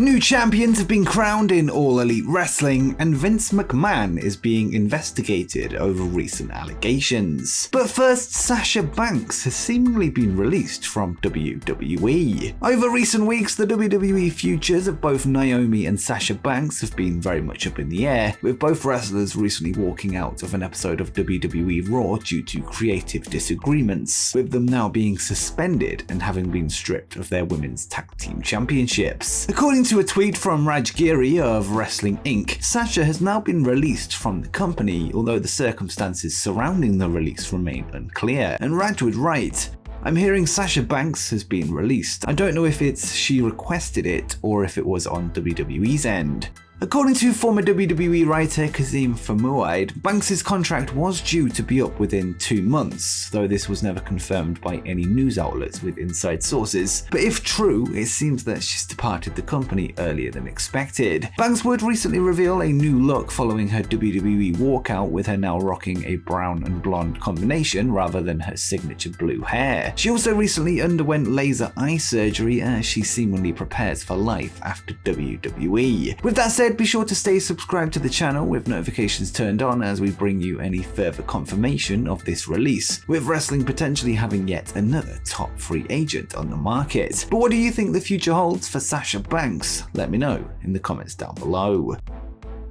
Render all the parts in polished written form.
New champions have been crowned in All Elite Wrestling, and Vince McMahon is being investigated over recent allegations. But first, Sasha Banks has seemingly been released from WWE. Over recent weeks, the WWE futures of both Naomi and Sasha Banks have been very much up in the air, with both wrestlers recently walking out of an episode of WWE Raw due to creative disagreements, with them now being suspended and having been stripped of their women's tag team championships. According to a tweet from Raj Giri of Wrestling Inc., Sasha has now been released from the company, although the circumstances surrounding the release remain unclear. And Raj would write, "I'm hearing Sasha Banks has been released. I don't know if it's she requested it or if it was on WWE's end." According to former WWE writer Kazim Famuaid, Banks' contract was due to be up within 2 months, though this was never confirmed by any news outlets with inside sources. But if true, it seems that she's departed the company earlier than expected. Banks would recently reveal a new look following her WWE walkout, with her now rocking a brown and blonde combination rather than her signature blue hair. She also recently underwent laser eye surgery as she seemingly prepares for life after WWE. With that said, be sure to stay subscribed to the channel with notifications turned on as we bring you any further confirmation of this release, with wrestling potentially having yet another top free agent on the market. But what do you think the future holds for Sasha Banks? Let me know in the comments down below.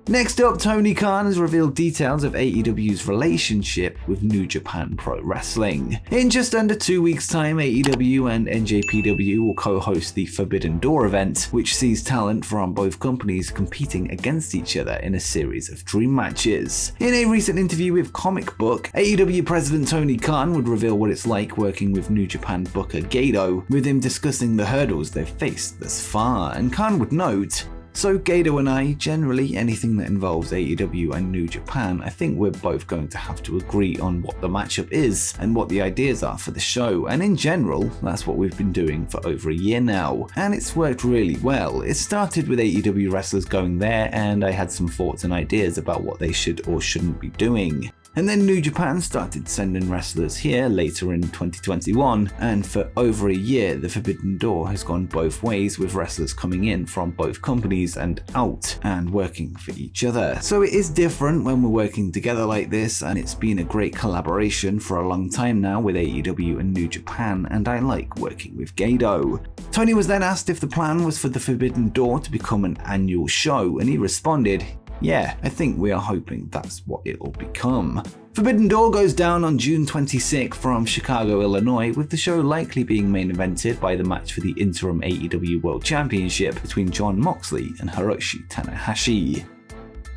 Next up, Tony Khan has revealed details of AEW's relationship with New Japan Pro Wrestling. In just under 2 weeks' time, AEW and NJPW will co-host the Forbidden Door event, which sees talent from both companies competing against each other in a series of dream matches. In a recent interview with Comic Book, AEW President Tony Khan would reveal what it's like working with New Japan booker Gedo, with him discussing the hurdles they've faced thus far, and Khan would note, "So Gedo and I, generally anything that involves AEW and New Japan, I think we're both going to have to agree on what the matchup is and what the ideas are for the show, and in general, that's what we've been doing for over a year now, and it's worked really well. It started with AEW wrestlers going there, and I had some thoughts and ideas about what they should or shouldn't be doing. And then New Japan started sending wrestlers here later in 2021, and for over a year the Forbidden Door has gone both ways, with wrestlers coming in from both companies and out and working for each other. So it is different when we're working together like this, and it's been a great collaboration for a long time now with AEW and New Japan, and I like working with Gedo." Tony was then asked if the plan was for the Forbidden Door to become an annual show, and he responded, "Yeah, I think we are hoping that's what it'll become." Forbidden Door goes down on June 26th from Chicago, Illinois, with the show likely being main evented by the match for the interim AEW World Championship between Jon Moxley and Hiroshi Tanahashi.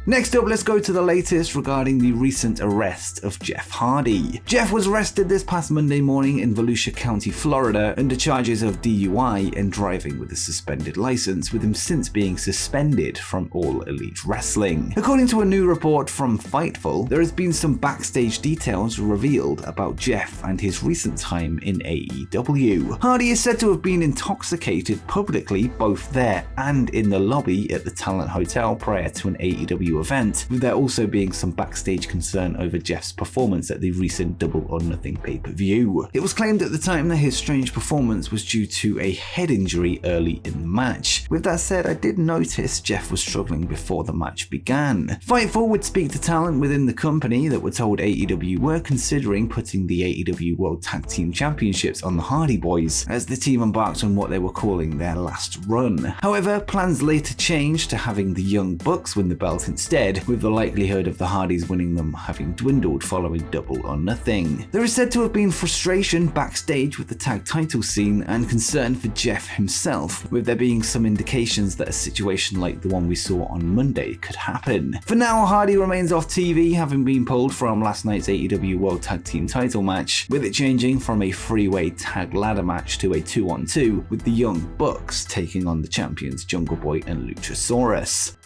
Next up, let's go to the latest regarding the recent arrest of Jeff Hardy. Jeff was arrested this past Monday morning in Volusia County, Florida, under charges of DUI and driving with a suspended license, with him since being suspended from All Elite Wrestling. According to a new report from Fightful, there has been some backstage details revealed about Jeff and his recent time in AEW. Hardy is said to have been intoxicated publicly, both there and in the lobby at the Talent Hotel prior to an AEW event, with there also being some backstage concern over Jeff's performance at the recent Double or Nothing pay-per-view. It was claimed at the time that his strange performance was due to a head injury early in the match. With that said, I did notice Jeff was struggling before the match began. Fightful would speak to talent within the company that were told AEW were considering putting the AEW World Tag Team Championships on the Hardy Boys, as the team embarked on what they were calling their last run. However, plans later changed to having the Young Bucks win the belt instead, with the likelihood of the Hardys winning them having dwindled following Double or Nothing. There is said to have been frustration backstage with the tag title scene and concern for Jeff himself, with there being some indications that a situation like the one we saw on Monday could happen. For now, Hardy remains off TV, having been pulled from last night's AEW World Tag Team title match, with it changing from a three-way tag ladder match to a 2-on-2, with the Young Bucks taking on the champions Jungle Boy and Luchasaurus.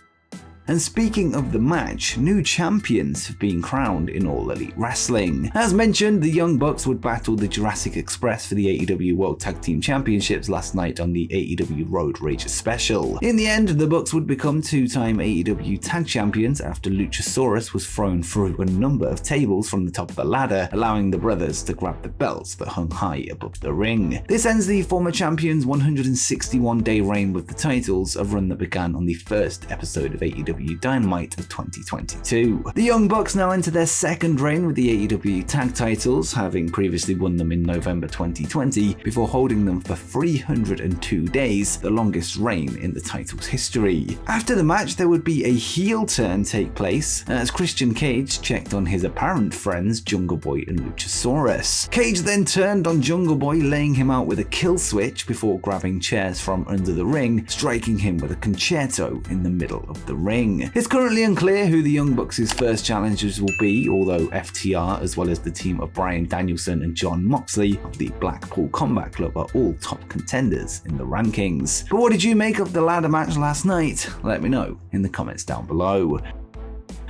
And speaking of the match, new champions have been crowned in All Elite Wrestling. As mentioned, the Young Bucks would battle the Jurassic Express for the AEW World Tag Team Championships last night on the AEW Road Rage special. In the end, the Bucks would become two-time AEW Tag Champions after Luchasaurus was thrown through a number of tables from the top of the ladder, allowing the brothers to grab the belts that hung high above the ring. This ends the former champions' 161-day reign with the titles, a run that began on the first episode of AEW Dynamite of 2022. The Young Bucks now enter their second reign with the AEW tag titles, having previously won them in November 2020 before holding them for 302 days, the longest reign in the title's history. After the match, there would be a heel turn take place as Christian Cage checked on his apparent friends Jungle Boy and Luchasaurus. Cage then turned on Jungle Boy, laying him out with a kill switch before grabbing chairs from under the ring, striking him with a concerto in the middle of the ring. It's currently unclear who the Young Bucks' first challengers will be, although FTR as well as the team of Bryan Danielson and Jon Moxley of the Blackpool Combat Club are all top contenders in the rankings. But what did you make of the ladder match last night? Let me know in the comments down below.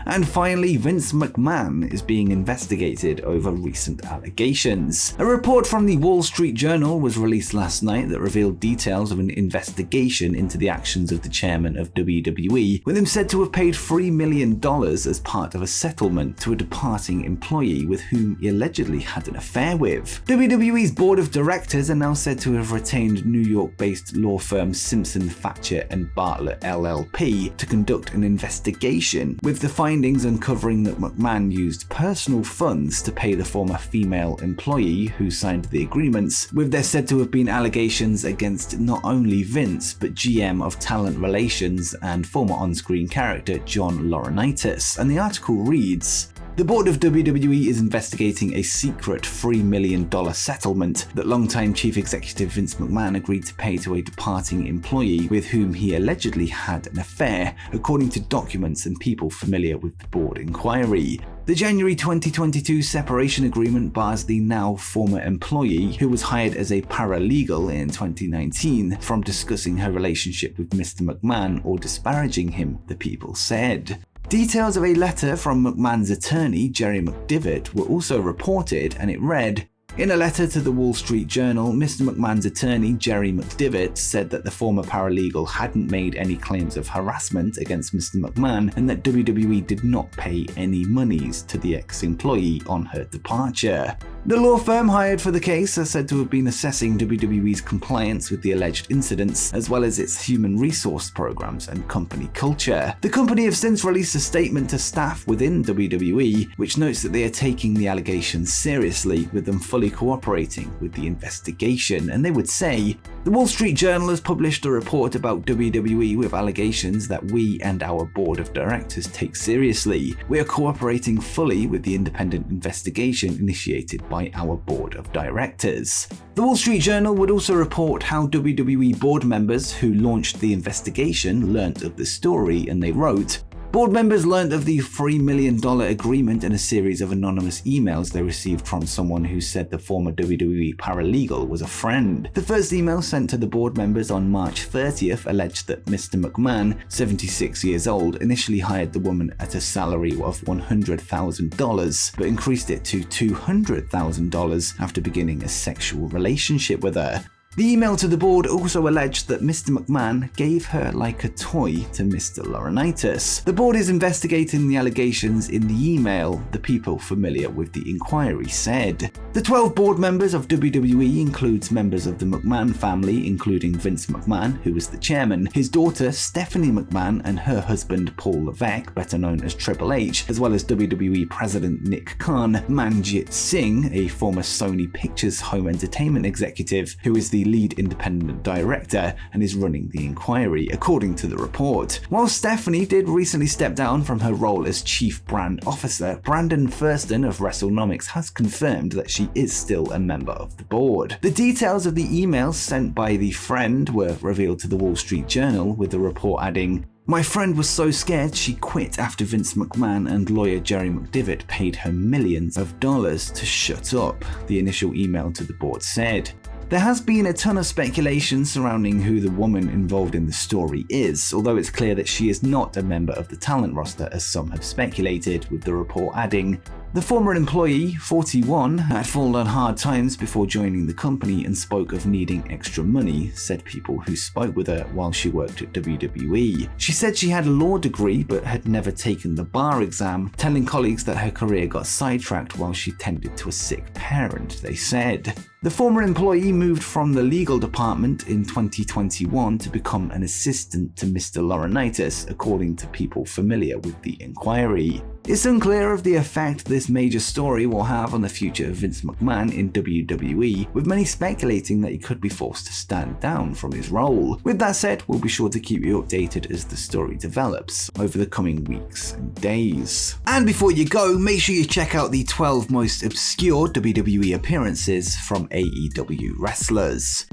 And finally, Vince McMahon is being investigated over recent allegations. A report from the Wall Street Journal was released last night that revealed details of an investigation into the actions of the chairman of WWE, with him said to have paid $3 million as part of a settlement to a departing employee with whom he allegedly had an affair with. WWE's board of directors are now said to have retained New York-based law firm Simpson Thacher and Bartlett LLP to conduct an investigation, with the findings uncovering that McMahon used personal funds to pay the former female employee who signed the agreements, with there said to have been allegations against not only Vince but GM of Talent Relations and former on-screen character John Laurinaitis. And the article reads, "The board of WWE is investigating a secret $3 million settlement that longtime chief executive Vince McMahon agreed to pay to a departing employee with whom he allegedly had an affair, according to documents and people familiar with the board inquiry. The January 2022 separation agreement bars the now former employee, who was hired as a paralegal in 2019, from discussing her relationship with Mr. McMahon or disparaging him," the people said. Details of a letter from McMahon's attorney, Jerry McDevitt, were also reported, and it read, "In a letter to the Wall Street Journal, Mr. McMahon's attorney, Jerry McDevitt, said that the former paralegal hadn't made any claims of harassment against Mr. McMahon and that WWE did not pay any monies to the ex-employee on her departure." The law firm hired for the case are said to have been assessing WWE's compliance with the alleged incidents, as well as its human resource programs and company culture. The company have since released a statement to staff within WWE, which notes that they are taking the allegations seriously, with them fully cooperating with the investigation. And they would say, "The Wall Street Journal has published a report about WWE with allegations that we and our board of directors take seriously. We are cooperating fully with the independent investigation initiated by our board of directors." The Wall Street Journal would also report how WWE board members who launched the investigation learnt of the story, and they wrote, "Board members learned of the $3 million agreement in a series of anonymous emails they received from someone who said the former WWE paralegal was a friend. The first email sent to the board members on March 30th alleged that Mr. McMahon, 76 years old, initially hired the woman at a salary of $100,000, but increased it to $200,000 after beginning a sexual relationship with her. The email to the board also alleged that Mr. McMahon gave her like a toy to Mr. Laurinaitis. The board is investigating the allegations in the email, the people familiar with the inquiry said. The 12 board members of WWE includes members of the McMahon family, including Vince McMahon, who was the chairman, his daughter Stephanie McMahon, and her husband Paul Levesque, better known as Triple H, as well as WWE President Nick Khan, Manjit Singh, a former Sony Pictures home entertainment executive, who is the lead independent director and is running the inquiry, according to the report. While Stephanie did recently step down from her role as chief brand officer, Brandon Thurston of WrestleNomics has confirmed that she is still a member of the board. The details of the emails sent by the friend were revealed to the Wall Street Journal, with the report adding, "My friend was so scared she quit after Vince McMahon and lawyer Jerry McDevitt paid her millions of dollars to shut up," the initial email to the board said. There has been a ton of speculation surrounding who the woman involved in the story is, although it's clear that she is not a member of the talent roster as some have speculated, with the report adding, "The former employee, 41, had fallen on hard times before joining the company and spoke of needing extra money," said people who spoke with her while she worked at WWE. She said she had a law degree but had never taken the bar exam, telling colleagues that her career got sidetracked while she tended to a sick parent, they said. The former employee moved from the legal department in 2021 to become an assistant to Mr. Laurinaitis, according to people familiar with the inquiry. It's unclear of the effect this major story will have on the future of Vince McMahon in WWE, with many speculating that he could be forced to stand down from his role. With that said, we'll be sure to keep you updated as the story develops over the coming weeks and days. And before you go, make sure you check out the 12 most obscure WWE appearances from AEW wrestlers.